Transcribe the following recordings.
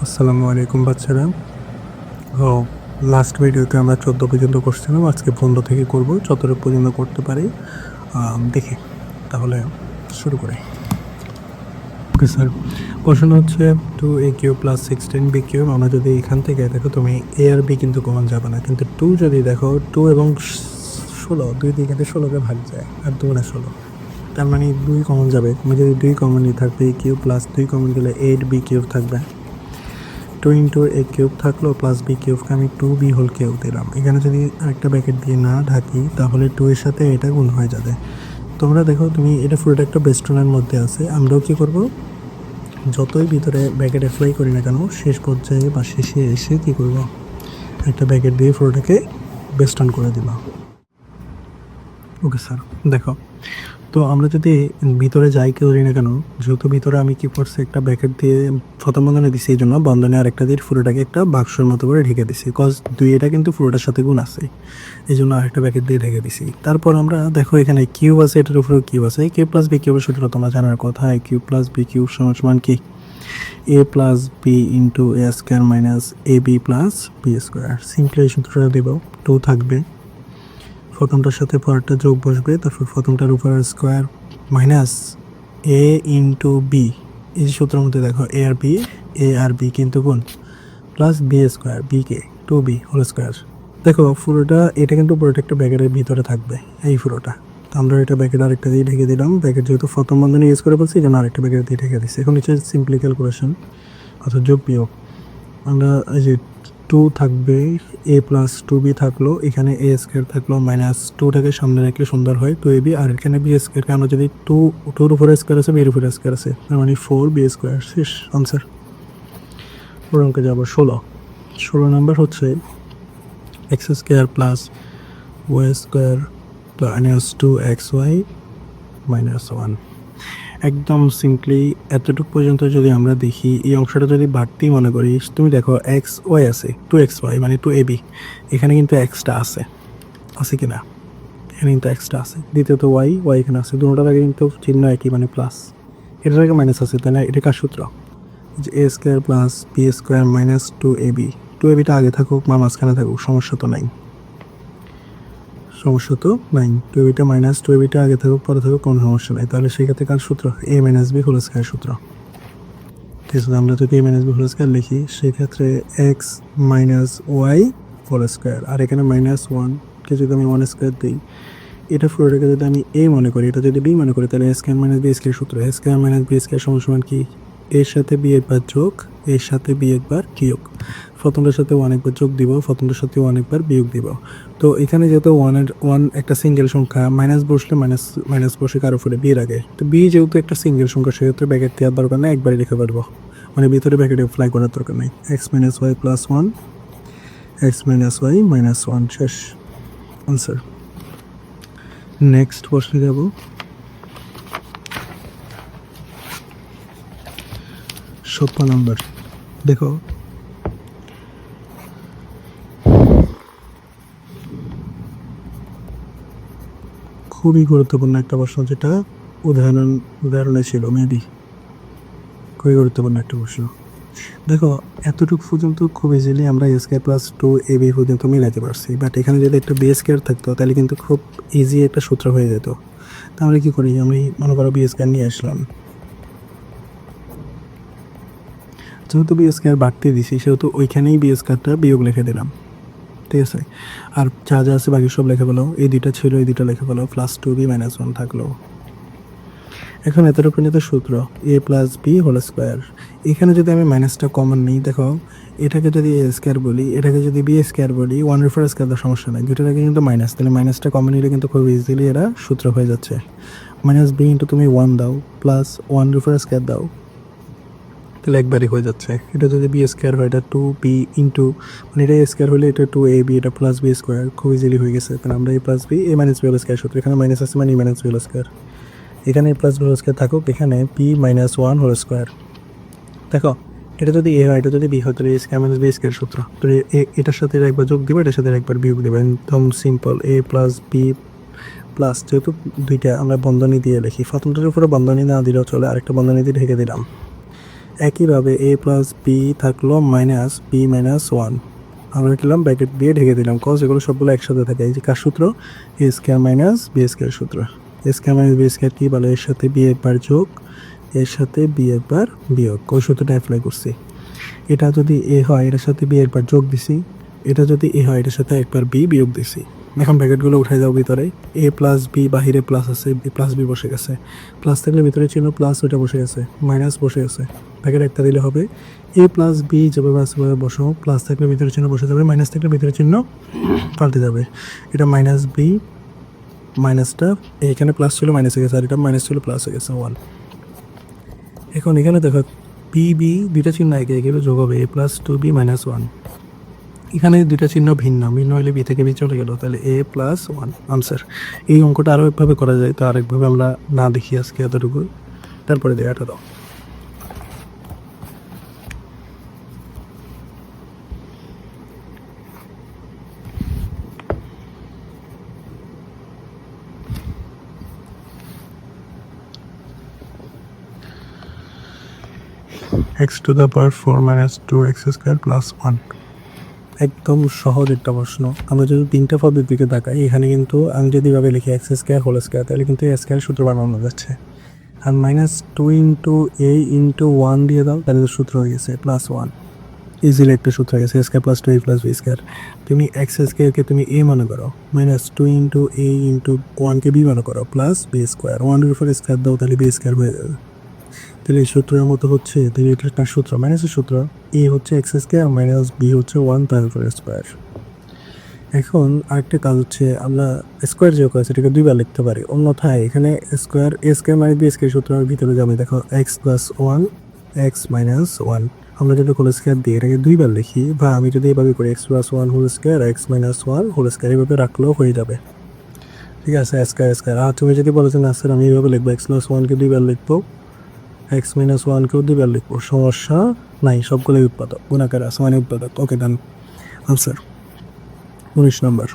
আসসালামু আলাইকুম বাচ্চারা। ও লাস্ট ভিডিওতে আমরা 14 পর্যন্ত করছিলাম, আজকে 15 থেকে করব, যতটুকু পর্যন্ত করতে পারি দেখি। তাহলে শুরু করি। ওকে স্যার, কোশ্চেন হচ্ছে 2a³ + 16b³ আমরা যদি এখান থেকে দেখো, তুমি a আর b কিন্তু কমন যাবে না, কিন্তু 2 যদি দেখো 2 এবং 16 দুই দিকে 16কে ভাগ যায় আর 2 না 16, তার মানে 2 কমন যাবে। তুমি যদি 2 কমনই থাকবে a³ + 2 কমন গেলে 8b³ থাকবে। 2 × a³ থাকলো প্লাস b³ আমি 2b³ দিলাম। এখানে যদি আরেকটা ব্র্যাকেট দিয়ে না ঢাকি তাহলে 2 এর সাথে এটা গুণ হয়ে যাবে। তোমরা দেখো, তুমি এটা পুরোটা একটা বেস্টনের মধ্যে আছে। আমরাও কি করব, যতই ভিতরে ব্র্যাকেট অ্যাপ্লাই করি না কেন, শেষ পর্যায়ে বা শেষে এসে কি করব, একটা ব্র্যাকেট দিয়ে পুরোটাকে বেস্টন করে দিল। ওকে স্যার, দেখো তো আমরা যদি ভিতরে যাই করি না কেন, যেহেতু ভিতরে আমি কি করছি, একটা ব্র্যাকেট দিয়ে প্রথম বন্ধনে দিছি, এই জন্য বন্ধনে আরেকটা দিয়ে পুরোটাকে একটা বাক্সের মতো করে ঢেকে দিছি, কজ 2 এটা কিন্তু পুরোটার সাথে গুণ আছে, এই জন্য আরেকটা ব্র্যাকেট দিয়ে ঢেকে দিছি। তারপর আমরা দেখো এখানে কিউব আছে, এটার উপরে কিউব আছে, a³ + b³ সূত্র তোমরা জানার কথা। a³ + b³ সমান কি, a + b × a² - ab + b²। Simply এই সূত্রটা দেব, 2 থাকবে, প্রথমটার সাথে পরেরটা যোগ বসবে, তারপর প্রথমটার উপর স্কোয়ার মাইনাস a × b। এই সূত্রের মধ্যে দেখো a আর b কিন্তু গুণ, প্লাস b², b কে 2b² দেখো পুরোটা, এটা কিন্তু পুরোটা একটা ব্র্যাকেটের ভিতরে থাকবে, এই পুরোটা। তো আমরা এটা ব্র্যাকেট আরেকটা দিয়ে ঢেকে দিলাম। ব্র্যাকেট যেহেতু প্রথম বন্ধনী ইউজ করে বলছি, এই জন্য আরেকটা ব্র্যাকেট দিয়ে ঢেকে দিচ্ছি। এখন হচ্ছে সিম্পলি ক্যালকুলেশন, অর্থাৎ যোগ বিয়োগ। আমরা এই যে 2 থাকবে, a + 2b থাকলো, এখানে a² থাকলো, -2টাকে সামনে রাখলে সুন্দর হয় 2ab, আর এখানে b²কে আমরা যদি 2 এর উপরে স্কোয়ার আছে, b এর উপরে স্কোয়ার আছে, তার মানে 4b²। শেষ আনসার। ওর অঙ্কে যাবো 16 নাম্বার হচ্ছে x² + y² - 2xy - 1। একদম সিম্পলি এতটুকু পর্যন্ত যদি আমরা দেখি, এই অংশটা যদি বাড়তি মনে করি, তুমি দেখো এক্স ওয়াই আছে, 2xy মানে 2ab, এখানে কিন্তু এক্সটা আছে কি না, এখানে কিন্তু এক্সটা আছে। দ্বিতীয়ত ওয়াই এখানে আছে, দুটোটার আগে কিন্তু চিহ্ন একই, মানে প্লাস, এটার আগে মাইনাস আছে, তাই না? এটা কার সূত্র, যে a² + b² - 2ab। 2abটা আগে থাকুক বা মাঝখানে থাকুক, সমস্যা তো নাই। 2abটা -2abটা আগে থাকুক পরে থাকুক, কোনো সমস্যা নাই। তাহলে সেই ক্ষেত্রে কার সূত্র, a - b² সূত্র। ঠিক আছে, আমরা যদি a - b² লিখি, সেক্ষেত্রে x - y², আর এখানে -1কে যদি আমি 1² দিই, এটা পুরোটাকে যদি আমি a মনে করি, এটা যদি b মনে করি, তাহলে a² - b² সূত্র। a² - b² সমান কি, এর সাথে b একবার যোগ, এর সাথে b একবার বিয়োগ। প্রথমটার সাথে 1 একবার যোগ দিব, প্রথমটার সাথে 1 একবার বিয়োগ দিব। তো এখানে যেহেতু 1 একটা সিঙ্গেল সংখ্যা, মাইনাস বসলে মাইনাস বসে কার উপরে, বি এর আগে। তো বি যেহেতু একটা সিঙ্গেল সংখ্যা, সেক্ষেত্রে ব্র্যাকেট দেওয়ার দরকার নেই, একবারই লিখে পারবো, মানে ভিতরে ব্র্যাকেটে অ্যাপ্লাই করার দরকার নেই। x - y + 1, x - y - 1। শেষ আনসার। নেক্সট প্রশ্নে যাব। নাম্বার দেখো, খুবই গুরুত্বপূর্ণ একটা প্রশ্ন, যেটা উদাহরণে ছিল, মেবি খুবই গুরুত্বপূর্ণ একটা প্রশ্ন। দেখো এতটুকু পর্যন্ত খুব ইজিলি আমরা a² + 2ab পর্যন্ত মিলাতে পারছি, বাট এখানে যদি একটা b² থাকতো তাহলে কিন্তু খুব ইজি একটা সূত্র হয়ে যেত। তাহলে কি করি, আমি মনে করো b² নিয়ে আসলাম, যেহেতু b² বাড়তে দিছি, সেহেতু ওইখানেই b²টা বিয়োগ লিখে দিলাম। ঠিক আছে, আর যা যা আছে বাকি সব লেখা পেলো, এই দুইটা ছিল, এই দুইটা লেখা পেলো, +2b - 1 থাকলো। এখন এতটুকু পর্যন্ত সূত্র a + b²। এখানে যদি আমি মাইনাসটা কমন নিই, দেখো এটাকে যদি a² বলি, এটাকে যদি b² বলি, 1 এর স্কোয়ার দেওয়ার সমস্যা নাই, দুটোর আগে কিন্তু মাইনাস, তাহলে মাইনাসটা কমন নিলে কিন্তু খুব ইজিলি এরা সূত্র হয়ে যাচ্ছে। -b × তুমি 1 দাও, প্লাস 1 এর স্কোয়ার দাও, তাহলে একবারই হয়ে যাচ্ছে। এটা যদি b² হয়, এটা 2b × মানে এটা a² হলে এটা 2ab, এটা +b², খুব ইজিলি হয়ে গেছে। তাহলে আমরা a + b, a - b² সূত্র, এখানে মাইনাস আছে মানে a - b², এখানে +b² থাকুক, এখানে b - 1² দেখো এটা যদি a হয়, এটা যদি b হয়, তাহলে a² - b² সূত্র। তো এটার সাথে একবার যোগ দিবে, এটার সাথে একবার বিয়োগ দিবে, একদম সিম্পল। a + b প্লাস, যেহেতু দুইটা আমরা বন্ধনী দিয়ে লিখি, প্রথমটার উপরে বন্ধনী না দিলেও চলে, আরেকটা বন্ধনী দিয়ে ঢেকে দিলাম। একইভাবে এ প্লাস বি থাকলো মাইনাস বি মাইনাস ওয়ান, আমরা দিলাম ব্র্যাকেট দিয়ে ঢেকে দিলাম, কজ এগুলো সবগুলো একসাথে থাকে। এই যে কার সূত্র, এ স্কোয়ার মাইনাস বি স্কোয়ার সূত্র। এ স্কোয়ার মাইনাস বি স্কোয়ার কী বলে, এর সাথে বি একবার যোগ, এর সাথে বি একবার বিয়োগ, ওই সূত্রটা অ্যাপ্লাই করছি। এটা যদি এ হয় এটার সাথে বি একবার যোগ দিছি, এটা যদি এ হয় এটার সাথে একবার বি বিয়োগ দিছি। এখন ব্র্যাকেটগুলো উঠাই যাও ভিতরে, এ প্লাস বি বাহিরে প্লাস আছে, বি প্লাস বি বসে গেছে, প্লাস থাকলে ভিতরে চিহ্ন প্লাস ওইটা বসে গেছে, মাইনাস বসে গেছে, ব্র্যাকেট একটা দিলে হবে এ প্লাস বি যেভাবে আছে বসো, প্লাস থাকলে ভিতরে চিহ্ন বসে যাবে, মাইনাস থাকলে ভিতরে চিহ্ন পাল্টে যাবে। এটা মাইনাস বি, মাইনাসটা এখানে প্লাস ছিল মাইনাস হয়ে গেছে, আর এটা মাইনাস ছিল প্লাস হয়ে গেছে 1। এখন এখানে দেখো বি বি দুইটা চিহ্ন একে একে যোগ হবে, এ প্লাস 2b মাইনাস 1। এখানে দুইটা চিহ্ন ভিন্ন হলে বি থেকে বি চলে গেল, তাহলে এ প্লাস 1 আনসার। এই অঙ্কটা আরও একভাবে করা যায়, তো আরেকভাবে আমরা না দেখি আজকে এতটুকু, তারপরে দেখাটা দাও। x to the power 4 minus 2x square plus 1, একদম সহজ একটা প্রশ্ন। আমরা যদি তিনটা পদের দিকে তাকাই, এখানে কিন্তু আমি যদি এভাবে লিখি এক্স স্কোয়ার হোল স্কোয়ার, তাহলে কিন্তু এ স্কোয়ার সূত্র বানানো যাচ্ছে। আর মাইনাস 2 ইন্টু এ ইন্টু 1 দিয়ে দাও, তাহলে তো সূত্র হয়ে গেছে প্লাস 1, ইজিলি একটা সূত্র হয়ে গেছে, এ স্কোয়ার প্লাস 2 এ প্লাস বি স্কোয়ার। তুমি এক্স স্কোয়ারকে তুমি এ মনে করো, মাইনাস 2 ইন্টু এ ইন্টু 1কে বি মনে করো, প্লাস বি স্কোয়ার, 1-এর উপর স্কোয়ার দাও, তাহলে বি স্কোয়ার হয়ে যাবে। তাহলে এই সূত্রের মতো হচ্ছে, তাহলে এটা একটা সূত্র, মাইনাসের সূত্র, এ হচ্ছে এক্স স্কোয়ার মাইনাস বি হচ্ছে 1 তার উপর স্কোয়ার। এখন আরেকটা কাজ হচ্ছে, আমরা স্কোয়ার যে আছে এটাকে দুইবার লিখতে পারি, অন্যথায় এখানে স্কোয়ার এ স্কোয়ার মাইনাস বি স্কোয়ার সূত্রের ভিতরে যাবে, দেখো এক্স প্লাস 1 এক্স মাইনাস 1, আমরা যদি হোল স্কোয়ার দিই এটাকে দুইবার লিখি, বা আমি যদি এভাবে করি x plus 1 whole square x minus 1 whole square, এভাবে রাখলেও হয়ে যাবে। ঠিক আছে, স্কোয়ার স্কোয়ার। আর তুমি যদি বলো যে না স্যার আমি এইভাবে লিখবো, এক্স প্লাস 1কে দুইবার লিখবো, এক্স মাইনাস 1কেও দুইবার লিখবো, সমস্যা নাই, সবগুলোই উৎপাদক, গুণাকার আছে মানে উৎপাদক। ওকে ডান, আনসার 19 নম্বর।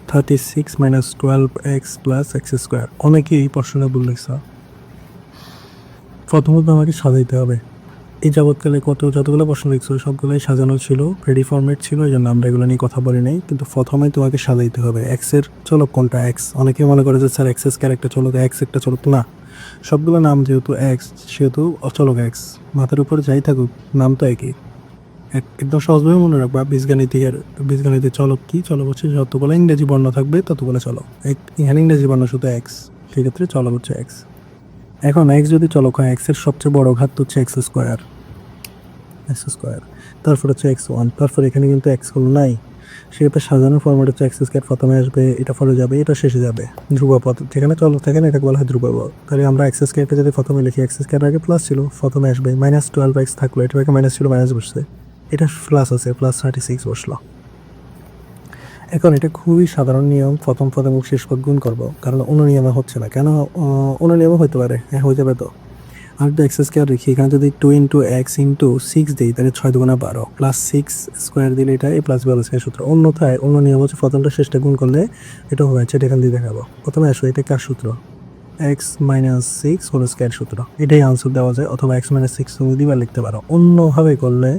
36 minus 12x plus x square, অনেকেই এই প্রশ্নটা ভুল লিখছে। প্রথমত আমাকে সাজাইতে হবে, এই যাবৎকালে যতগুলো প্রশ্ন লিখছো সবগুলোই সাজানো ছিল, রেডি ফরম্যাট ছিল, এই জন্য আমরা এগুলো নিয়ে কথা বলি নাই। কিন্তু প্রথমে তোমাকে সাজাইতে হবে এক্সের চলক কোনটা, এক্স। অনেকে মনে করে যে স্যার এক্স স্কোয়ার একটা চলক, এক্স একটা চলক, না, সবগুলো নাম যেহেতু এক্স সেহেতু অচলক এক্স, মাথার উপর যাই থাকুক নাম তো একই। একদম সহজভাবে মনে রাখবা, বীজগণিতের চলক কি, চলক হচ্ছে যতগুলো ইংরেজি বর্ণ থাকবে ততগুলো চলক, এখানে ইংরেজি বর্ণ শুধু এক্স, সেক্ষেত্রে চলক হচ্ছে এক্স। এখন এক্স যদি চলক হয়, এক্সের সবচেয়ে বড় ঘাত হচ্ছে এক্স স্কোয়ার, তারপর হচ্ছে x1, তারপর এখানে কিন্তু এক্স হল নাই, সেক্ষেত্রে সাজানোর ফরম্যাট হচ্ছে এক্স স্কোয়ার প্রথমে আসবে, এটা পরে যাবে, এটা শেষে যাবে, ধ্রুবপদ যেখানে চলক থাকে না এটাকে বলা হয় ধ্রুবপদ। তাহলে আমরা এক্স স্কোয়ারকে যদি প্রথমে লিখি, এক্স স্কোয়ার আগে প্লাস ছিল, প্রথমে আসবে মাইনাস 12x থাকলো, এটা আগে মাইনাস ছিল মাইনাস বসছে, এটা প্লাস আছে প্লাস 36 বসলো। এখন এটা খুবই সাধারণ নিয়ম, প্রথম পদ এবং শেষ পদ গুণ করবো, কারণ অন্য নিয়মে হচ্ছে না। কেন অন্য নিয়মে হতে পারে, হ্যাঁ হয়ে যাবে। তো আর একটা এক্স স্কোয়ার রেখি, এখানে যদি 2 ইন্টু এক্স ইন্টু 6 দিই, তাহলে 6 দুগুণা 12 প্লাস 6 স্কোয়ার দিলে এটা এ প্লাস বি হোল স্কোয়ার সূত্র। অন্যথায় অন্য নিয়ম হচ্ছে প্রথমটা শেষটা গুণ করলে এটা হবে, সেটা এখান দিয়ে দেখাবো। প্রথমে আসো, এটা কার সূত্র, এক্স মাইনাস 6 হোল স্কোয়ার সূত্র, এটাই আনসার দেওয়া যায়, অথবা এক্স মাইনাস 6 তুমি দিবার লিখতে পারো। অন্যভাবে করলে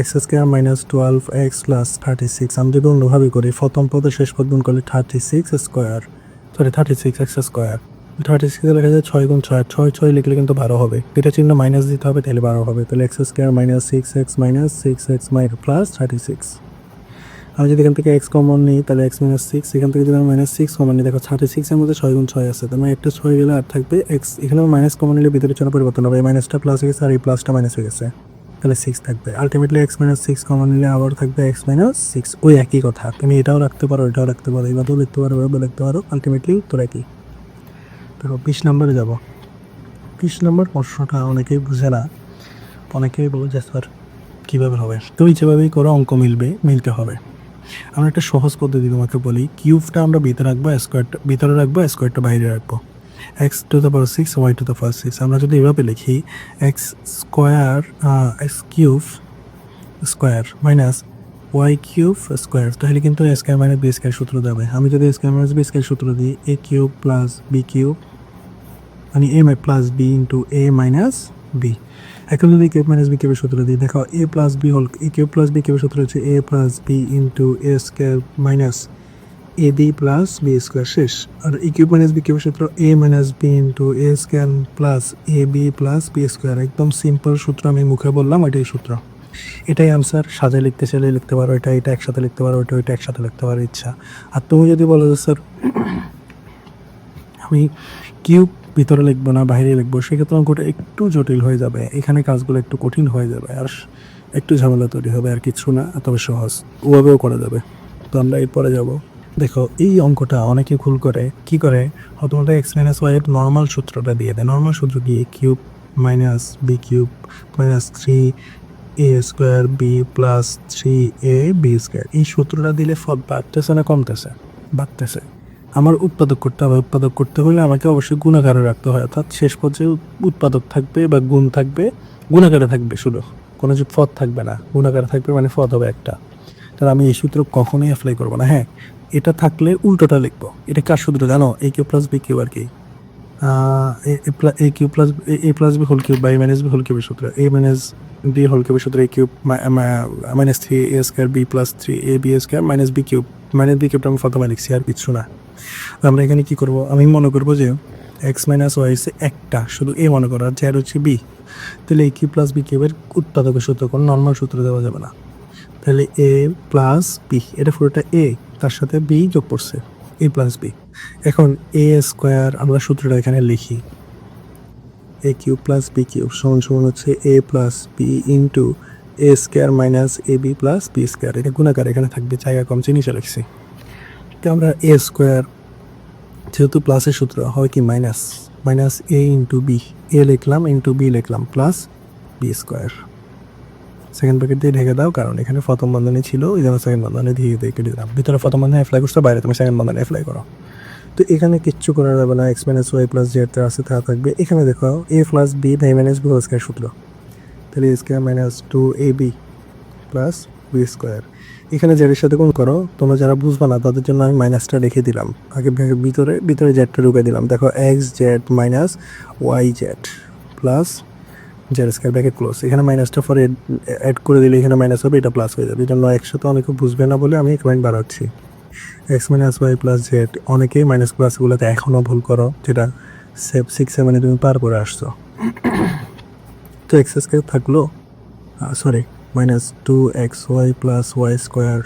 x square minus 12x plus 36, আমি যদি অন্যভাবে করি, প্রথম পদে শেষ পদ গুণ করলে 36 এক্স স্কোয়ার, 36 লেখা যায় 6 গুণ 6, 6 লিখলে কিন্তু 12 হবে, এটা চিহ্ন মাইনাস দিতে হবে, তাহলে 12 হবে। তাহলে x square minus 6x minus 6x minus plus 36। আমি যদি এখান থেকে এক্স কমন নিই, তাহলে এক্স মাইনাস 6, এখান থেকে যদি আমি মাইনাস 6 কমন নিই, দেখো 36-এর মধ্যে 6 গুণ 6 আছে, তার মানে একটা 6 গেলে আর থাকবে এক্স, এখানে মাইনাস কমন নিলে ভিতরে চিহ্ন পরিবর্তন হবে, এই মাইনাসটা প্লাস হয়ে গেছে আর এই প্লাসটা মাইনাস হয়ে গেছে, তাহলে 6 থাকবে। আলটিমেটলি এক্স মাইনাস 6 কমন নিলে আবার থাকবে এক্স মাইনাস 6, ওই একই কথা, তুমি এটাও রাখতে পারো এটাও রাখতে পারো, এইভাবেও লিখতে পারো এভাবে লিখতে পারো, আলটিমেটলি উত্তর একই। দেখো 20 নম্বরে যাব। 20 নম্বর প্রশ্নটা অনেকেই বুঝে না, অনেকেই বলে যে স্যার কীভাবে হবে, তো যেভাবেই করো অঙ্ক মিলতে হবে। আমরা একটা সহজ পদ্ধতি তোমাকে বলি, কিউবটা আমরা ভিতরে রাখবো, স্কোয়ারটা ভিতরে রাখবো, স্কোয়ারটা বাইরে রাখবো। X to the power 6 y to the power 6, আমরা যদি এভাবে লিখি x square x cube square minus y cube square, তাহলে কিন্তু a square minus b square সূত্র দেবে। আমি যদি a square minus b square সূত্র দিই, a cube plus b cube, মানে a plus b into a minus b. এখন যদি কিউব মাইনাস বি কিউবের সূত্র দিই, দেখো এ প্লাস বি হোল, এ কিউব প্লাস বি কিউবের সূত্র হচ্ছে এ plus b into A square minus A B plus B square, শেষ। আর এ কিউব মাইনাস বি কিউবের সূত্র A minus B into A square plus A B plus B square. একদম simple সূত্র, আমি মুখে বললাম এটাই সূত্র, এটাই আনসার। সাজায় লিখতে চাইলে লিখতে পারো, এটা একসাথে লিখতে পারো, ওইটা একসাথে লিখতে পারো, ইচ্ছা। আর তুমি যদি বলো যে স্যার আমি কিউব ভিতরে লিখবো না বাইরে লিখবো, সেক্ষেত্রে অঙ্কটা একটু জটিল হয়ে যাবে, এখানে কাজগুলো একটু কঠিন হয়ে যাবে, আর একটু ঝামেলা তৈরি হবে, আর কিছু না, তবে সহজ, ওভাবেও করা যাবে। তো আমরা এরপরে যাব। দেখো এই অঙ্কটা অনেকে ভুল করে, কি করে, প্রথমত এক্স মাইনাস ওয়াই এর নর্মাল সূত্রটা দিয়ে দেয়। নর্মাল সূত্র কি, cube minus B cube minus 3 A square B plus 3 A B square. এই সূত্রটা দিলে ফল বাড়তেছে না কমতেছে? বাড়তেছে। আমার উৎপাদক করতে হবে, উৎপাদক করতে হলে আমাকে অবশ্যই গুণাকারে রাখতে হয়, অর্থাৎ শেষ পর্যায়ে উৎপাদক থাকবে বা গুণ থাকবে, গুণাকারে থাকবে, শুধু কোনো যে পদ থাকবে না, গুণাকারে থাকবে, মানে পদ হবে একটা। তাহলে আমি এই সূত্র কখনোই অ্যাপ্লাই করবো না। হ্যাঁ, এটা থাকলে উল্টোটা লিখবো। এটা কার সূত্র জানো? A cube plus B cube, আর কি A cube plus A plus B whole cube by minus B whole কিউবের সূত্র, এ মাইনাস বি হোল কিউবের সূত্র A cube minus 3 A square B plus 3 A B square minus B cube. Minus B কিউবটা আমি প্রথমে লিখছি, আর কিছু না। আমরা এখানে কি করব, আমি মনে করবো যে এক্স মাইনাস ওয়াই হচ্ছে একটা, শুধু এ মনে করো, আর জেড হচ্ছে বি। তাহলে এ কিউ প্লাস বি কিউবের উৎপাদকের সূত্র, কোনো নর্মাল সূত্র দেওয়া যাবে না। তাহলে এ প্লাস বি, এটা পুরোটা এ, তার সাথে বি যোগ করছে, এ প্লাস বি। এখন এ স্কোয়ার, আমরা সূত্রটা এখানে লিখি, এ কিউব প্লাস বি কিউব সমান সমান হচ্ছে এ plus b into A square minus A B plus B square. এটা গুণাকার এখানে থাকবে, জায়গা কম, নিচে লিখছি। তো আমরা এ স্কোয়ার, যেহেতু প্লাসের সূত্র হয় কি minus, minus a into b, a লিখলাম ইন্টু বি লিখলাম plus B square. Second bracket দিয়ে ঢেকে দাও, কারণ এখানে প্রথম বন্ধনী ছিল, ওই জন্য সেকেন্ড বন্ধনী দিয়ে কেটে দিলাম। ভিতরে প্রথম বন্ধনী অ্যাপ্লাই করছো, বাইরে তুমি সেকেন্ড বন্ধনী অ্যাপ্লাই করো। তো এখানে কিচ্ছু করা যাবে না, X minus Y plus Z আছে, তা থাকবে। এখানে দেখো এ plus B by minus B whole square সূত্র, তাহলে A square minus 2ab plus B square. এখানে জেডের সাথে কোন করো, তোমরা যারা বুঝবা না তাদের জন্য আমি মাইনাসটা রেখে দিলাম, আগে ভিতরে জেডটা ঢুকে দিলাম। দেখো x z minus y z plus z square bracket close. এখানে মাইনাসটা পরে অ্যাড করে দিলে এখানে মাইনাস হবে, এটা প্লাস হয়ে যাবে। এই জন্য একসাথে অনেকে বুঝবে না বলে আমি কমেন্ট বাড়াচ্ছি। X minus Y plus Z, অনেকেই মাইনাস প্লাসগুলোতে এখনও ভুল করো, যেটা 6-7 তুমি পার করে আসছো। তো এক্স স্কোয়ার থাকলো, sorry minus 2xy plus y square,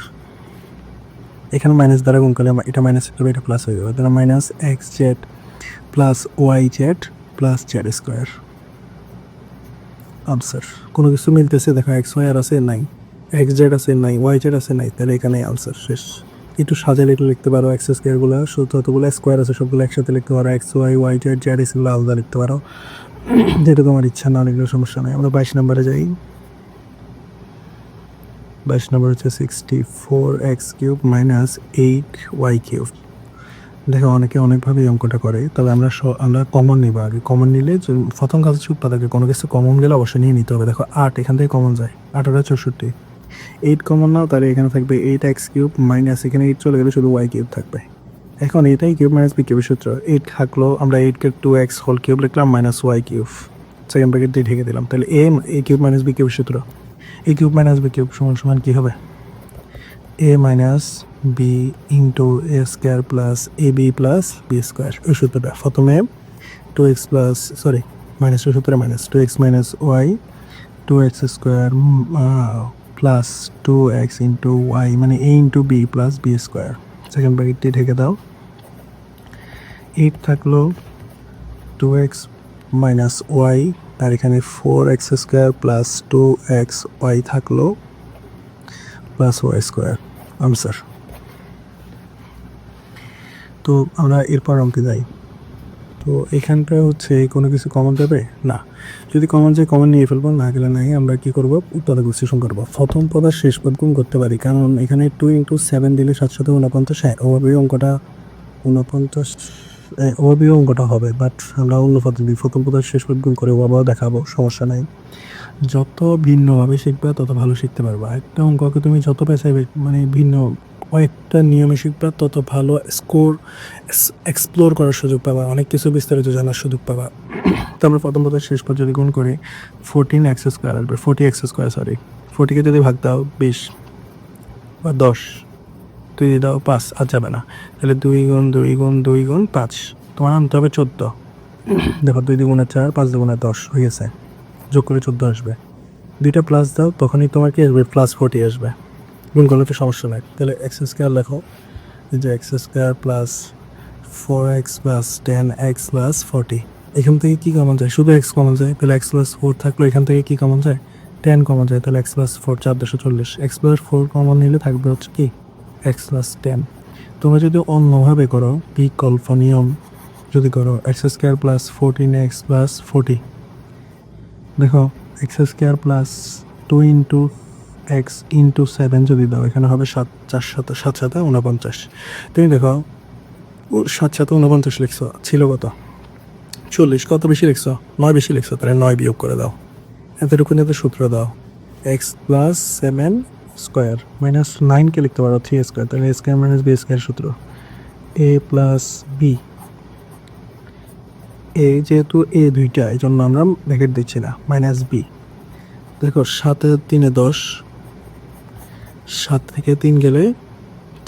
এখানে মাইনাস দ্বারা গুণ করলে এটা মাইনাস হবে, এটা প্লাস হয়ে যাবে। তাহলে minus x z plus y z plus z square. Answer কোনো কিছু মিলতেছে, দেখো এক্স ওয়াই আর আছে নাই, এক্স জেড আছে নাই, ওয়াই জেড আছে নাই, তাহলে এখানে আনসার শেষ। একটু সাজালে একটু লিখতে পারো, এক্স স্কোয়ারগুলো যতগুলো স্কোয়ার আছে সবগুলো একসাথে লিখতে পারো, X Y Y Z Z এসগুলো আলাদা লিখতে পারো, যেটা তোমার ইচ্ছা, না লিখলেও সমস্যা নেই। আমরা 22 নম্বরে যাই। 22 নম্বর হচ্ছে 64x³ মাইনাস 8y³। দেখো অনেকে অনেকভাবে এই অঙ্কটা করে, তবে আমরা কমন নিব আগে। কমন নিলে প্রথম কাজ হচ্ছে উৎপাদকে কোনো কিছু কমন গেলে অবশ্যই নিয়ে নিতে হবে। দেখো 8 এখান থেকে কমন যায়, 8 আর 64, 8 কমন নাও, তাহলে এখানে থাকবে 8x³ মাইনাস এখানে 8 চলে গেলে শুধু y³ থাকবে। এখন এটাই কিউব মাইনাস বি কিউবের সূত্র, 8 থাকলো, আমরা 8কে 2x হোল কিউব লিখলাম মাইনাস y³, সেকেন্ড ব্র্যাকেট দিয়ে ঢেকে দিলাম। তাহলে এ কিউব মাইনাস বি কিউবের সূত্র, A cube minus B cube সমান সমান কী হবে, A minus B into A square plus A B plus B square. ওই সূত্রটা প্রথমে 2x প্লাস সরি মাইনাস ওই সূত্রে minus 2x minus Y 2x square plus 2x into Y, মানে A into B plus B square. Second ব্র্যাকেটটি ঢেকে দাও। 8 থাকলো, 2x মাইনাস ওয়াই, আর এখানে 4x square plus 2x y থাকলো প্লাস ওয়াই স্কোয়ার। আনসার। তো আমরা এরপর অঙ্কে যাই। তো এখানটা হচ্ছে কোনো কিছু কমন যাবে না, যদি কমন যায় কমন নিয়ে ফেলবো, না গেলে নাই। আমরা কী করবো, উৎপাদক বিশ্লেষণ করবো। প্রথম পদ আর শেষ পদ গুণ করতে পারি, কারণ এখানে 2 × 7 দিলে 749, ওভাবেই অঙ্কটা 49 ওভাবেই অঙ্কটা হবে। বাট আমরা অন্য পদ্ধতি প্রথম পদ আর শেষ পদ গুণ করে ওভাবেও দেখাবো, সমস্যা নাই। যত ভিন্নভাবে শিখবে তত ভালো শিখতে পারবা। একটা অঙ্ককে তুমি যত পেঁচাইবে, মানে ভিন্ন কয়েকটা নিয়মে শিখবা তত ভালো স্কোর এক্সপ্লোর করার সুযোগ পাবা, অনেক কিছু বিস্তারিত জানার সুযোগ পাবা। তো আমরা প্রথম শেষ পর যদি গুণ করি 14x² আসবে, 40x², সরি 40কে যদি ভাগ দাও 20 বা 10, তুই দিয়ে দাও 5, আর যাবে না। তাহলে 2 গুণ 2 গুণ 2 গুণ 5, তোমার আনতে হবে 14। দেখো 2 দুগুণে 4, 5 দুগুণে 10 হয়ে গেছে, যোগ করে 14 আসবে। দুইটা প্লাস দাও, তখনই তোমার কি আসবে, +40 আসবে। গুণ করলে তো সমস্যা নাই। তাহলে x² লেখো, যে x² plus 4x plus 10x plus 40। এখান থেকে কী কমন যায়, শুধু x কমন যায়, তাহলে x + 4 থাকলো, এখান থেকে কী কমন যায়, 10 কমন যায়, তাহলে x + 4 440। x + 4 কমন নিলে থাকবে হচ্ছে কি x + 10। তোমরা যদি অন্যভাবে করো, বিকল্প নিয়ম যদি করো, x² প্লাস 14x প্লাস 40, দেখো x² plus 2 into x into 7 যদি দাও, এখানে হবে 7 4 7 7 49। তুমি দেখো 7 7 49 লিখছো, ছিল কত 40, কত বেশি লিখছো, 9 বেশি লিখছো, তাহলে 9 বিয়োগ করে দাও। এতটুকু নিয়ে সূত্র দাও, x প্লাস 7 স্কোয়ার মাইনাস 9কে লিখতে পারো 3 স্কোয়ার, তাহলে a square minus b square সূত্র, a প্লাস b। এ যেহেতু এ দুইটা, এই জন্য আমরা ব্র্যাকেট দিচ্ছি না, মাইনাস বি। দেখো 7 আর 3 10, 7 থেকে 3 গেলে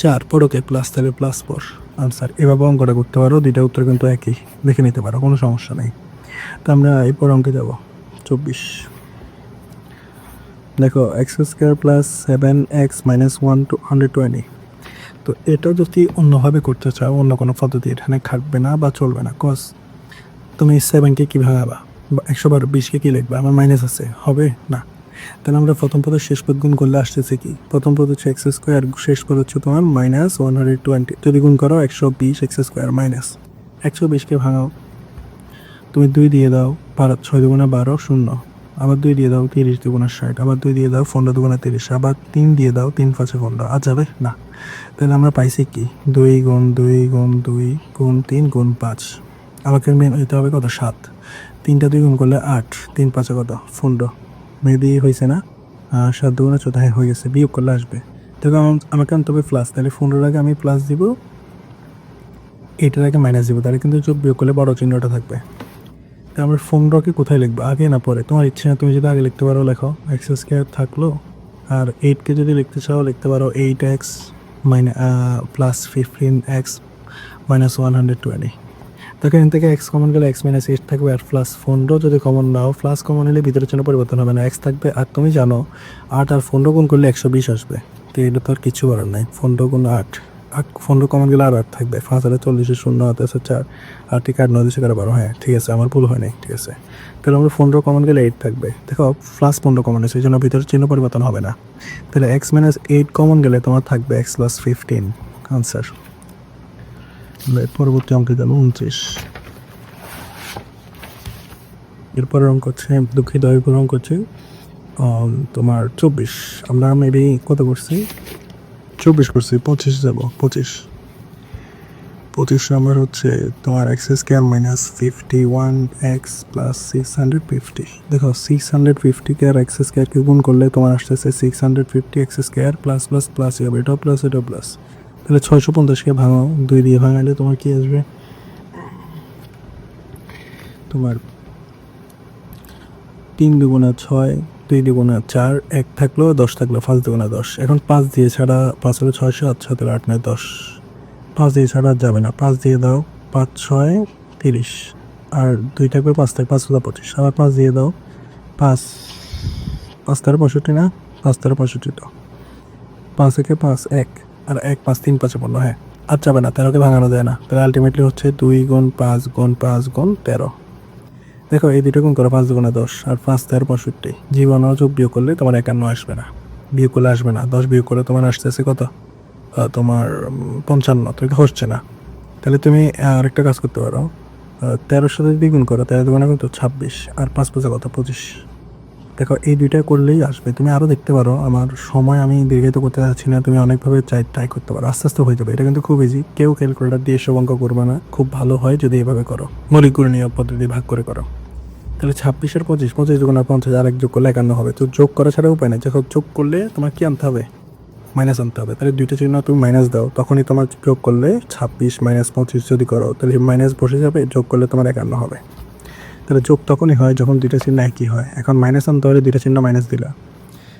4, পরকে প্লাস, তাহলে প্লাস 4 আনসার। এভাবে অঙ্কটা করতে পারো, দুইটা উত্তর কিন্তু একই, দেখে নিতে পারো, কোনো সমস্যা নেই। তো আমরা এরপর অঙ্কে যাব 24। দেখো x² প্লাস 7x মাইনাস 120। তো এটা যদি অন্যভাবে করতে চাও, অন্য কোনো পদ্ধতি এখানে খাটবে না বা চলবে না। কজ তুমি 7কে কী ভাঙাবা, 120কে কী লিখবা, আমার মাইনাস আছে, হবে না। তাহলে আমরা প্রথম পদের শেষ পদ গুণ করলে আসতেছে কি, প্রথম পদ হচ্ছে x², শেষ পদ হচ্ছে তোমার মাইনাস 120। যদি গুণ করো 120 x² মাইনাস 120কে ভাঙাও, তুমি 2 দিয়ে দাও, 6 দুগুণে 12 0, আবার 2 দিয়ে দাও 30 দুগুণে 60, আবার 2 দিয়ে দাও 15 দুগুণে 30, আবার 3 দিয়ে দাও 3 5 15, আর যাবে না। তাহলে আমরা পাইছি কি 2 গুণ 2 গুণ 2 গুণ 3 গুণ 5, আমাকে এটা হবে কত 7, 3টা 2 গুণ করলে 8, 3 5 কত 15, মেবি হয়েছে না, 7 দুগুণে 14, হ্যাঁ হয়ে গেছে, বিয়োগ করলে আসবে। দেখো আমাকে আনতে হবে প্লাস, তাহলে 15 আগে আমি প্লাস দিব, এটার আগে মাইনাস দিব, তাহলে কিন্তু যোগ বিয়োগ করলে বড় চিহ্নটা থাকবে। তাই আমরা 15কে কোথায় লিখবো, আগে না পরে, তোমার ইচ্ছে না, তুমি যদি আগে লিখতে পারো লেখো, x² থাকলো, আর 8কে যদি লিখতে চাও লিখতে পারো 8x প্লাস 15x মাইনাস 120। তো এখান থেকে x কমন গেলে x মাইনাস 8 থাকবে, আর প্লাস 15 যদি কমন নাও, প্লাস কমন হলে ভিতরের জন্য পরিবর্তন হবে না, x থাকবে। আর তুমি জানো 8 আর 15 গুণ করলে 120 আসবে, তো এটা তো আর কিছু করার নাই, 15 গুণ 8, 15 কমন গেলে আর 8 থাকবে, 5 হলে 40, 0 হাতে আছে 4, 8 থেকে 8 9 10 11 12, হ্যাঁ ঠিক আছে, আমার ভুল হয় নাই, ঠিক আছে। তাহলে আমরা 15 কমন গেলে 8 থাকবে, দেখো প্লাস 15 কমন আছে, এই জন্য ভিতরের চিহ্ন পরিবর্তন হবে না। তাহলে x মাইনাস 8 কমন গেলে তোমার থাকবে x প্লাস 15, আনসার। পরবর্তী অঙ্কে যাবো 29। এরপরের অঙ্ক হচ্ছে, দুঃখিত, এরপর অঙ্ক হচ্ছে তোমার 24। আমরা মেবি কত করছি, 24 করছি, 25 যাবো, 25 আমার হচ্ছে তোমার x² মাইনাস 51x প্লাস 650। দেখো 650কে আর x² গুণ করলে তোমার আসতেছে 650x² প্লাস প্লাস প্লাস হবে, এটা প্লাস এটা প্লাস, তাহলে 650কে ভাঙাও, 2 দিয়ে ভাঙালে তোমার কি আসবে, তোমার 3 দুগুণা 6, 2 দুগুণা 4, 1 থাকলো 10 থাকলো, 5 দুগুণা 10। এখন 5 দিয়ে ছাড়া, 5 হলে 600, 7 7 8 9 10, 5 দিয়ে ছাড়া যাবে না, 5 দিয়ে দাও, 5 6 30, আর 2 থাকবে 5 থাকবে, 5 25, আবার 5 দিয়ে দাও, 5 5 13 65 না, 5 13 65, তো 5 থেকে 5 1, আর 1 5 3 5 15, হ্যাঁ আর যাবে না, 13কে ভাঙানো যায় না, তাহলে আলটিমেটলি হচ্ছে 2 গুণ 5 গুণ 5 গুণ 13। দেখো এই দুটো গুণ করো, 5 দুগুণে 10, আর 5 13 65, জীবনও যোগ বিয়োগ করলে তোমার 51 আসবে না, বিয়োগ করলে আসবে না, 10 বিয়োগ করে তোমার আসতেছে কত, তোমার 55, তো হচ্ছে না। তাহলে তুমি আরেকটা কাজ করতে পারো, 13 সাথে যদি গুণ করো, 13 দুগুণে কিন্তু 26, আর 5 5 কত 25। দেখো এই দুইটা করলেই আসবে, তুমি আরও দেখতে পারো, আমার সময় আমি দীর্ঘায়িত করতে চাচ্ছি না, তুমি অনেকভাবে ট্রাই করতে পারো, আস্তে আস্তে হয়ে যাবে, এটা কিন্তু খুব ইজি, কেউ ক্যালকুলেটার দিয়ে এসব অঙ্ক করবে না, খুব ভালো হয় যদি এভাবে করো, মৌলিক গুণনীয় পদ্ধতি ভাগ করে করো। তাহলে 26 আর 25, 25 দুগুণ 50, আর 1 যোগ করলে 51 হবে, তো যোগ করা ছাড়া উপায় নেই, যখন যোগ করলে তোমার কি আনতে হবে, মাইনাস আনতে হবে। তাহলে দুইটা চিহ্ন তুমি মাইনাস দাও, তখনই তোমার যোগ করলে 26 মাইনাস 25 যদি করো তাহলে মাইনাস বসে যাবে, যোগ করলে তোমার 51 হবে। তাহলে যোগ তখনই হয় যখন দুইটা চিহ্ন একই হয়। এখন মাইনাস আনতে হলে দুইটা চিহ্ন মাইনাস দিলা।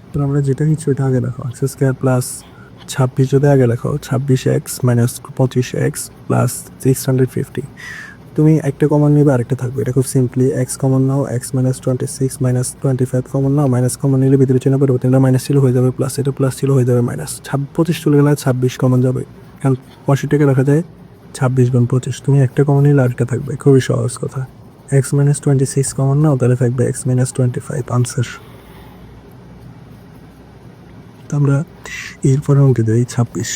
তাহলে আমরা যেটা কিছু এটা আগে লেখো, এক্স স্কোয়ার প্লাস 26 যদি আগে লেখো 26x মাইনাস 25x প্লাস 650। তুমি একটা কমন নিবে আরেকটা থাকবে, এটা খুব সিম্পলি এক্স কমন নাও, এক্স মাইনাস 26 মাইনাস 25 কমন নাও, মাইনাস কমন নিলে ভিতরে চিহ্ন পরিবর্তন, এটা মাইনাস ছিল হয়ে যাবে প্লাস, এটা প্লাস ছিল হয়ে যাবে মাইনাস। 25 চলে গেলে 26 কমন যাবে, কারণ 65 রাখা যায় 26 গুণ 25। তুমি একটা কমন নিলে আরেকটা থাকবে, খুবই সহজ কথা। এক্স মাইনাস 26 কমন নাও, তাহলে থাকবে এক্স মাইনাস 25 আনসার। তো আমরা এরপরে অঙ্কে দিই 26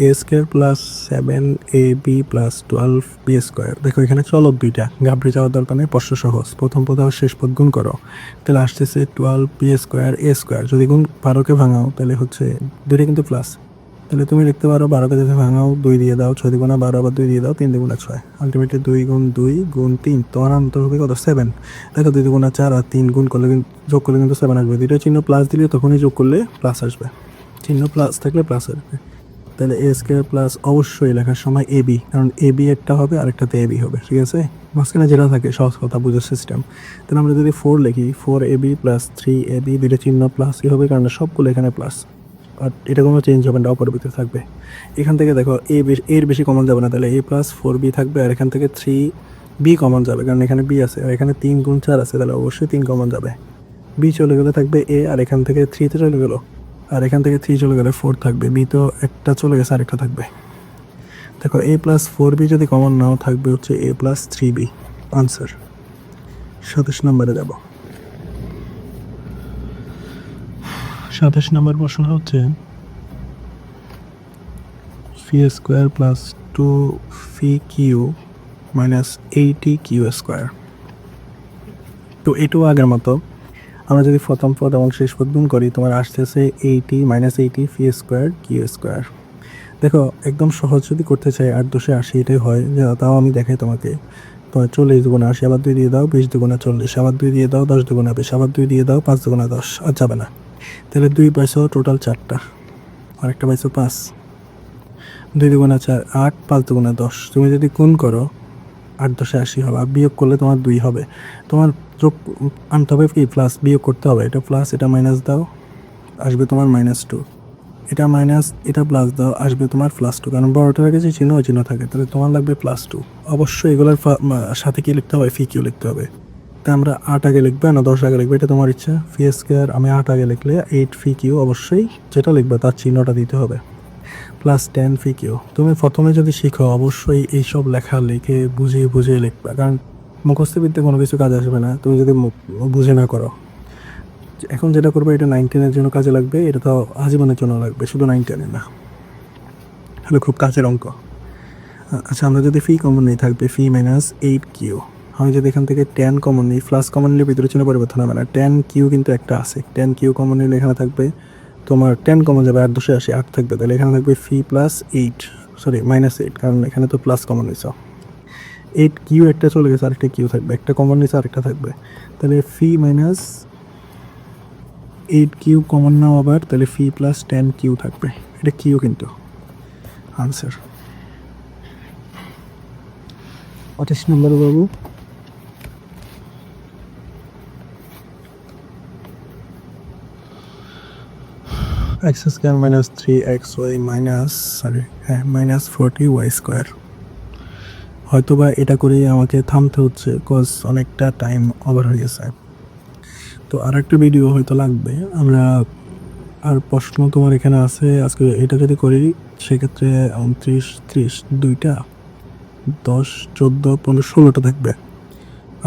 A square plus 7ab plus 12b square. দেখো এখানে চলক দুইটা, ঘাবড়ে যাওয়ার দরকার নেই, প্রশ্ন সহজ। প্রথম পদ আর শেষ পদ গুণ করো, তাহলে আসতেছে 12b স্কোয়ার এ স্কোয়ার। যদি গুণ 12কে ভাঙাও তাহলে হচ্ছে দুইটা কিন্তু প্লাস, তাহলে তুমি লিখতে পারো 12কে যদি ভাঙাও 2 দিয়ে দাও, 6 দুগুণা 12 আবার 2 দিয়ে দাও, 3 দুগুণা 6, আলটিমেটলি 2 গুণ 2 গুণ 3, তোমার আনতে হবে কত 7। দেখো 2 দুগুণা 4 আর 3 গুণ করলে কিন্তু যোগ করলে কিন্তু 7 আসবে। দুইটা চিহ্ন প্লাস দিলে তখনই যোগ করলে প্লাস আসবে, চিহ্ন প্লাস থাকলে প্লাস আসবে। তাহলে এ স্কোয়ার প্লাস অবশ্যই লেখার সময় এ বি, কারণ এ বি একটা হবে আর একটাতে এ বি হবে, ঠিক আছে। মাঝখানে যেটা থাকে সহজ কথা বুঝার সিস্টেম। তাহলে আমরা যদি 4 লিখি 4ab প্লাস 3ab, দুইটা চিহ্ন প্লাসই হবে কারণ সবগুলো এখানে প্লাস, আর এটা কোনো চেঞ্জ হবে না, অপরিবর্তিত থাকবে। এখান থেকে দেখো এর বেশি কমন যাবে না, তাহলে a প্লাস 4b থাকবে, আর এখান থেকে 3b কমন যাবে কারণ এখানে b আছে, আর এখানে 3 গুণ 4 আছে, তাহলে অবশ্যই 3 কমন যাবে। b চলে গেলে থাকবে a, আর এখান থেকে 3তে চলে গেলো, আর এখান থেকে 3 চলে গেলে 4 থাকবে, বি তো একটা চলে গেছে আরেকটা থাকবে। দেখো a প্লাস 4b যদি কমন নাও থাকবে হচ্ছে a প্লাস 3b আনসার। 27 নম্বরে যাব। 27 নম্বর প্রশ্ন হচ্ছে ফি স্কোয়ার প্লাস 2 ফি কিউ মাইনাস 80 কিউ স্কোয়ার। তো এটাও আগের মতো, আমরা যদি প্রথম পদ এবং শেষ পদ গুণ করি তোমার আসতেছে 80 মাইনাস 80 ফি স্কোয়ার কিউ স্কোয়ার। দেখো একদম সহজ যদি করতে চাই 8 2 80 এটাই হয়, তাও আমি দেখাই তোমাকে। তো 40 দুগুণা 80, আবার 2 দিয়ে দাও, 20 দুগুণা 40, আবার 2 দিয়ে দাও, 10 দুগুণা 20, আবার 2 দিয়ে দাও, 5 দুগুণা 10, আর যাবে না। তাহলে 2 পাইছো টোটাল 4টা, আর একটা পাইছো 5, 2 দুগুণা 4 8, 5 দুগুণা 10। তুমি যদি গুণ করো 8 10 80 হবে, আর বিয়োগ করলে তোমার 2 হবে। তোমার যোগ আনতে হবে কি প্লাস, বিয়োগ করতে হবে, এটা প্লাস এটা মাইনাস দাও আসবে তোমার -2, এটা মাইনাস এটা প্লাস দাও আসবে তোমার +2, কারণ বড়টার আগে যে চিহ্ন ওই চিহ্ন থাকে, তাহলে তোমার লাগবে +2। অবশ্যই এগুলোর সাথে কি লিখতে হবে, ফি কিউ লিখতে হবে। তাই আমরা 8 আগে লিখবে না 10 আগে লিখবে, এটা তোমার ইচ্ছা। ফি স্কোয়ার আমি 8 আগে লিখলে 8 ফি কিউ, অবশ্যই যেটা লিখবে তার চিহ্নটা দিতে হবে, প্লাস 10 ফি কিউ। তুমি প্রথমে যদি শিখো অবশ্যই এইসব লেখা লিখে বুঝিয়ে বুঝিয়ে লিখবে, কারণ মুখস্থবিদ্যা কোনো কিছু কাজে আসবে না তুমি যদি বুঝে না করো। এখন যেটা করবে এটা 9 10-এর জন্য কাজে লাগবে, এটা তো আজীবনের জন্য লাগবে, শুধু 9 10-এর না। হলো খুব কাছের অঙ্ক। আচ্ছা আমরা যদি ফি কমন নিই থাকবে ফি মাইনাস 8 কিউ। আমি যদি এখান থেকে 10 কমন নিই, প্লাস কমন নিলে ভিতরে চিহ্ন পরিবর্তন হবে না, 10 কিউ কিন্তু একটা আছে, 10 কিউ কমন নিলে এখানে থাকবে তোমার 10 কমন যাবে, 8 2 80 8 থাকবে, তাহলে এখানে থাকবে ফি প্লাস 8 সরি -8, কারণ এখানে তো প্লাস কমন নিয়েছ। 8 কিউ একটা চলে গেছে, আরেকটা কিউ থাকবে, একটা কমন নিয়েছে আরেকটা থাকবে, তাহলে ফি মাইনাস 8 কিউ কমন নাও আবার, তাহলে ফি প্লাস 10 কিউ থাকবে, এটা কিউ কিন্তু আনসার। 25 নম্বর বাবু। X square minus 3xy minus 40y square. হয়তোবা এটা করেই আমাকে থামতে হচ্ছে, কজ অনেকটা টাইম ওভার হয়ে গেছে। তো আর একটা ভিডিও হয়তো লাগবে, আমরা আর প্রশ্ন তোমার এখানে আছে। আজকে এটা যদি করি সেক্ষেত্রে 29 30 2টা 10 14 15 16টা থাকবে,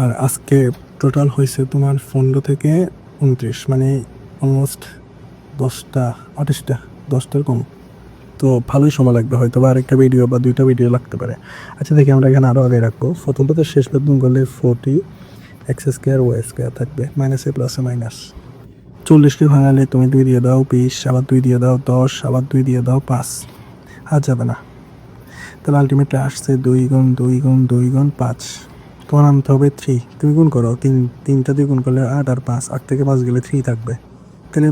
আর আজকে টোটাল হয়েছে তোমার 15 থেকে 29, মানে অলমোস্ট 10টা 28টা 10টার কম। তো ভালোই সময় লাগবে, হয়তো বা আরেকটা ভিডিও বা 2টা ভিডিও লাগতে পারে। আচ্ছা দেখি আমরা এখানে আরও আগে রাখবো। প্রথম পথে শেষ বেতন করলে 40 এক্স স্কোয়ার ওয়াই স্কোয়ার থাকবে, মাইনাসে প্লাসে মাইনাস। 40কে ভাঙালে তুমি 2 দিয়ে দাও 20, আবার 2 দিয়ে দাও 10, আবার 2 দিয়ে দাও 5, আর যাবে না। তাহলে আলটিমেটলি আসছে 2 গুণ 2 গুণ 2 গুণ 5, তোমার আনতে হবে 3। তুমি গুণ করো, 3টা দিয়ে গুণ করলে 8 আর 5, 8 থেকে 5 গেলে 3 থাকবে, তাহলে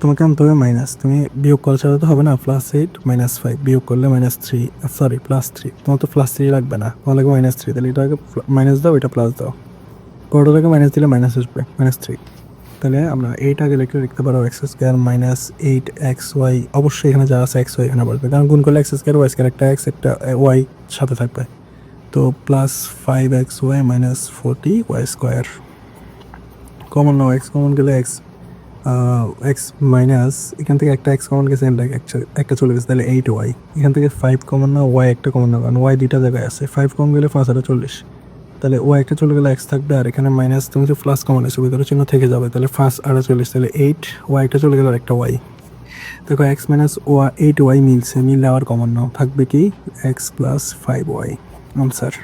তোমাকে আনতে হবে মাইনাস, তুমি বিয়োগ করা ছাড়া তো হবে না, +8 -5 বিয়োগ করলে -3, সরি +3, তোমার তো +3 লাগবে না, তোমার লাগবে -3, তাহলে এটা আগে মাইনাস দাও, এটা প্লাস দাও, বড়টাকে মাইনাস দিলে মাইনাস আসবে -3। তাহলে আমরা এইটা আগে লিখতে পারো x² -8xy, অবশ্যই এখানে যা আছে xy এখানে বলবে, কারণ গুণ করলে x² y² একটা x একটা y সাথে থাকবে, তো +5xy -40y²। কমন নাও, x কমন গেলে x মাইনাস, এখান থেকে একটা x কমন গেছে, একটা চলে গেছে, তাহলে 8y। এখান থেকে 5 কমন নাও, y একটা কমন নাও, কারণ y দুইটা জায়গায় আছে, 5 কমন গেলে 5×40, তাহলে y একটা চলে গেলে x থাকবে, আর এখানে মাইনাস তুমি তো প্লাস কমন এসে ভিতরে চিহ্ন থেকে যাবে, তাহলে 5×40, তাহলে 8, y একটা চলে গেলে আর একটা y। দেখো x - 8y মিলছে, মিললে আবার কমন নাও, থাকবে কি x + 5y আনসার।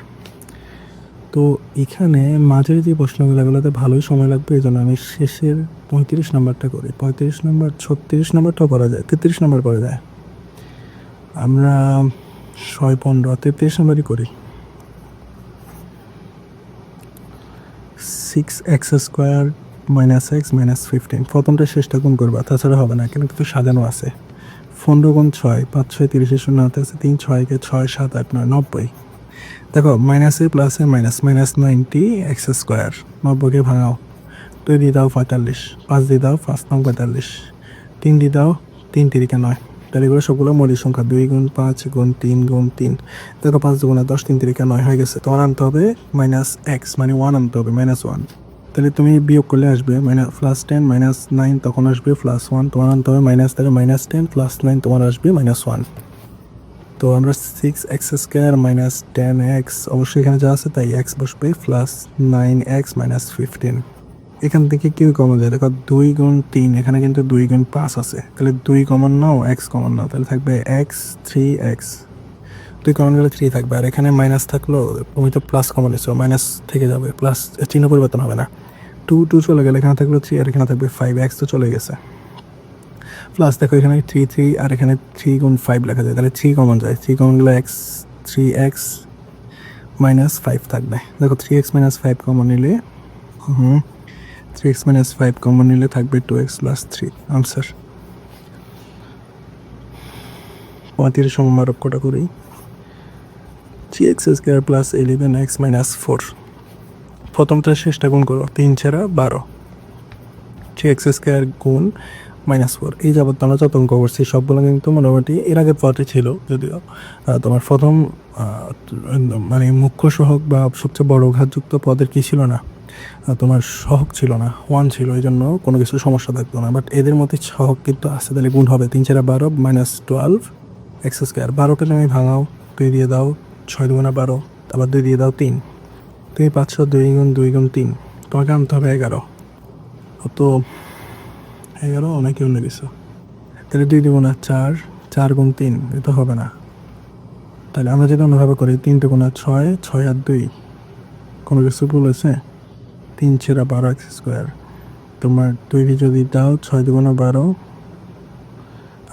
তো এখানে মাঝের যে প্রশ্নগুলোতে ভালোই সময় লাগবে, এই জন্য আমি শেষের 35 নাম্বারটা করি। 35 নাম্বার, 36 নাম্বারটাও করা যায়, 33 নাম্বার করা যায়, আমরা 6 15 33 নাম্বারই করি। 6x² - x -15, প্রথমটা শেষটা গুণ করবা, তাছাড়া হবে না, কিন্তু কিছু সাজানো আছে। 15 × 6, 5 6 30, শূন্য হাতে আছে 3, 6 × 6 7 8 9 90। দেখো মাইনাসে প্লাসে মাইনাস, -90 x², 90কে ভাঙাও, 2 দিয়ে দাও 45, 5 দিয়ে দাও 5 9 45, 3 দিয়ে দাও 3 3 9, তাহলে এগুলো সবগুলো মৌলিক সংখ্যা, 2 × 5 × 3 × 3, দেখো 5 2 10, 3 3 9 হয়ে গেছে। তোমার আনতে হবে -x, মানে 1 আনতে হবে, -1, তাহলে তুমি বিয়োগ করলে আসবে +10 -9, তখন আসবে +1, তোমার আনতে হবে মাইনাস, তাহলে -10 + 9 তোমার আসবে -1। তো আমরা 6x² - 10x, অবশ্যই এখানে যা আছে তাই x বসবে, +9x - 15। এখান থেকে কি কমন যায়, দেখো 2 × 3, এখানে কিন্তু 2 × 5 আছে, তাহলে 2 কমন নাও, x কমন নাও, তাহলে থাকবে x 3x, 2 কমন গেলে 3 থাকবে, আর এখানে মাইনাস থাকলো, তুমি তো প্লাস কমন এসো, মাইনাস থেকে যাবে, প্লাস চিহ্ন পরিবর্তন হবে না, 2 চলে গেলে এখানে থাকলো 3, আর এখানে থাকবে 5, x তো চলে গেছে, প্লাস দেখো এখানে 3 3, আর এখানে 3 × 5 লেখা যায়, তাহলে 3 কমন যায়, 3 কমন গেলে x 3x - 5 থাকবে। দেখো 3x - 5 কমন নিলে 3x - 5 কমন নিলে থাকবে 2x + 3 আনসার। 35 সমমার অঙ্কটা করি। 3x² + 11x - 4, প্রথমটা শেষটা গুণ করো, 3 × 12, 3x² গুণ -4। এই যাবত আমরা যত অঙ্ক করছি সবগুলো কিন্তু মোটামুটি এর আগে পথে ছিল, যদিও তোমার প্রথম মানে মুখ্য সহগ বা সবচেয়ে বড় ঘাতযুক্ত পদের কি ছিল না, তোমার সহগ ছিল না, 1 ছিল, এই জন্য কোনো কিছু সমস্যা থাকতো না, বাট এদের মধ্যে সহগ কিন্তু আছে, তাহলে গুণ হবে 3 × 12 -12 x², 12টা তুমি ভাঙাও, 2 দিয়ে দাও 6 2 12, আবার 2 দিয়ে দাও 3, তুমি 500 2 × 2 × 3, তোমাকে আনতে হবে 11, তো 11 অনেকে অন্য কিছু, তাহলে 2 2 4, 4 × 3, এটা হবে না, তাহলে আমরা যদি অন্যভাবে করি 3 2 6, 6 আর 2, কোনো কিছু ভুল হয়েছে, 3 × 12 x², তোমার 2 দিয়ে যদি দাও 6 2 12,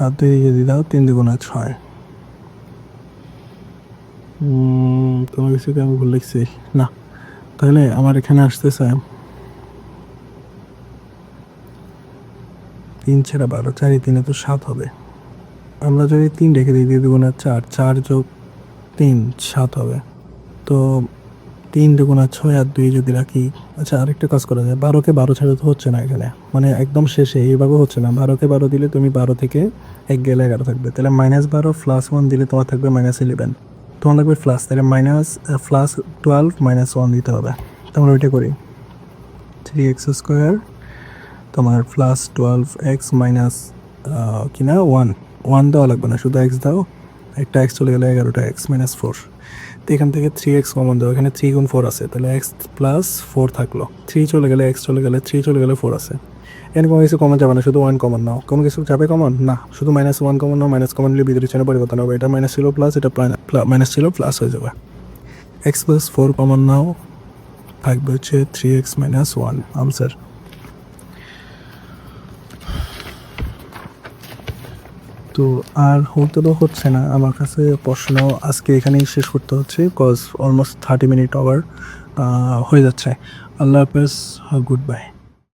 আর 2 দিয়ে যদি দাও 3 2 6, কোনো কিছুকে আমি ভুল লিখছি না, তাহলে আমার এখানে আসতেছে 3 × 12, 4 3 তো 7 হবে, আমরা যদি 3 রেখে দিই 2 2 4, 4 + 3 7 হবে, তো 3 2 6 আর 2 যদি রাখি, আচ্ছা আরেকটা কাজ করা যায়, 12কে 12 ছাড়া তো হচ্ছে না এখানে, মানে একদম শেষে এইভাবে হচ্ছে না, 12কে 12 দিলে তুমি 12 থেকে 1 গেলে 11 থাকবে, তাহলে -12 + 1 দিলে তোমার থাকবে -11, তোমার লাগবে প্লাস, তাহলে +12 - 1 দিতে হবে, তোমরা ওইটা করি, 3x² তোমার +12x কিনা 1 দেওয়া লাগবে না, শুধু x দাও, একটা x চলে গেলে 11টা x - 4, তো এখান থেকে 3x কমন দাও, এখানে 3 × 4 আছে, তাহলে x + 4 থাকলো, 3 চলে গেলে x চলে গেলে 3 চলে গেলে 4 আছে, এখানে কোনো কিছু কমন যাবে না, শুধু 1 কমন নাও, কোনো কিছু যাবে কমন না, শুধু -1 কমন নাও, মাইনাস কমন নিলে ভিতরে চিহ্ন পরিবর্তন হবে, এটা মাইনাস ছিল প্লাস, এটা মাইনাস ছিল প্লাস হয়ে যাবে, x + 4 কমন নাও, থাকবে হচ্ছে 3x - 1 আনসার। তো আর হচ্ছে না আমার কাছে প্রশ্ন, আজকে এখানেই শেষ করতে হচ্ছে, কজ অলমোস্ট 30 মিনিট ওভার হয়ে যাচ্ছে। আল্লাহ হাফেজ, গুড বাই।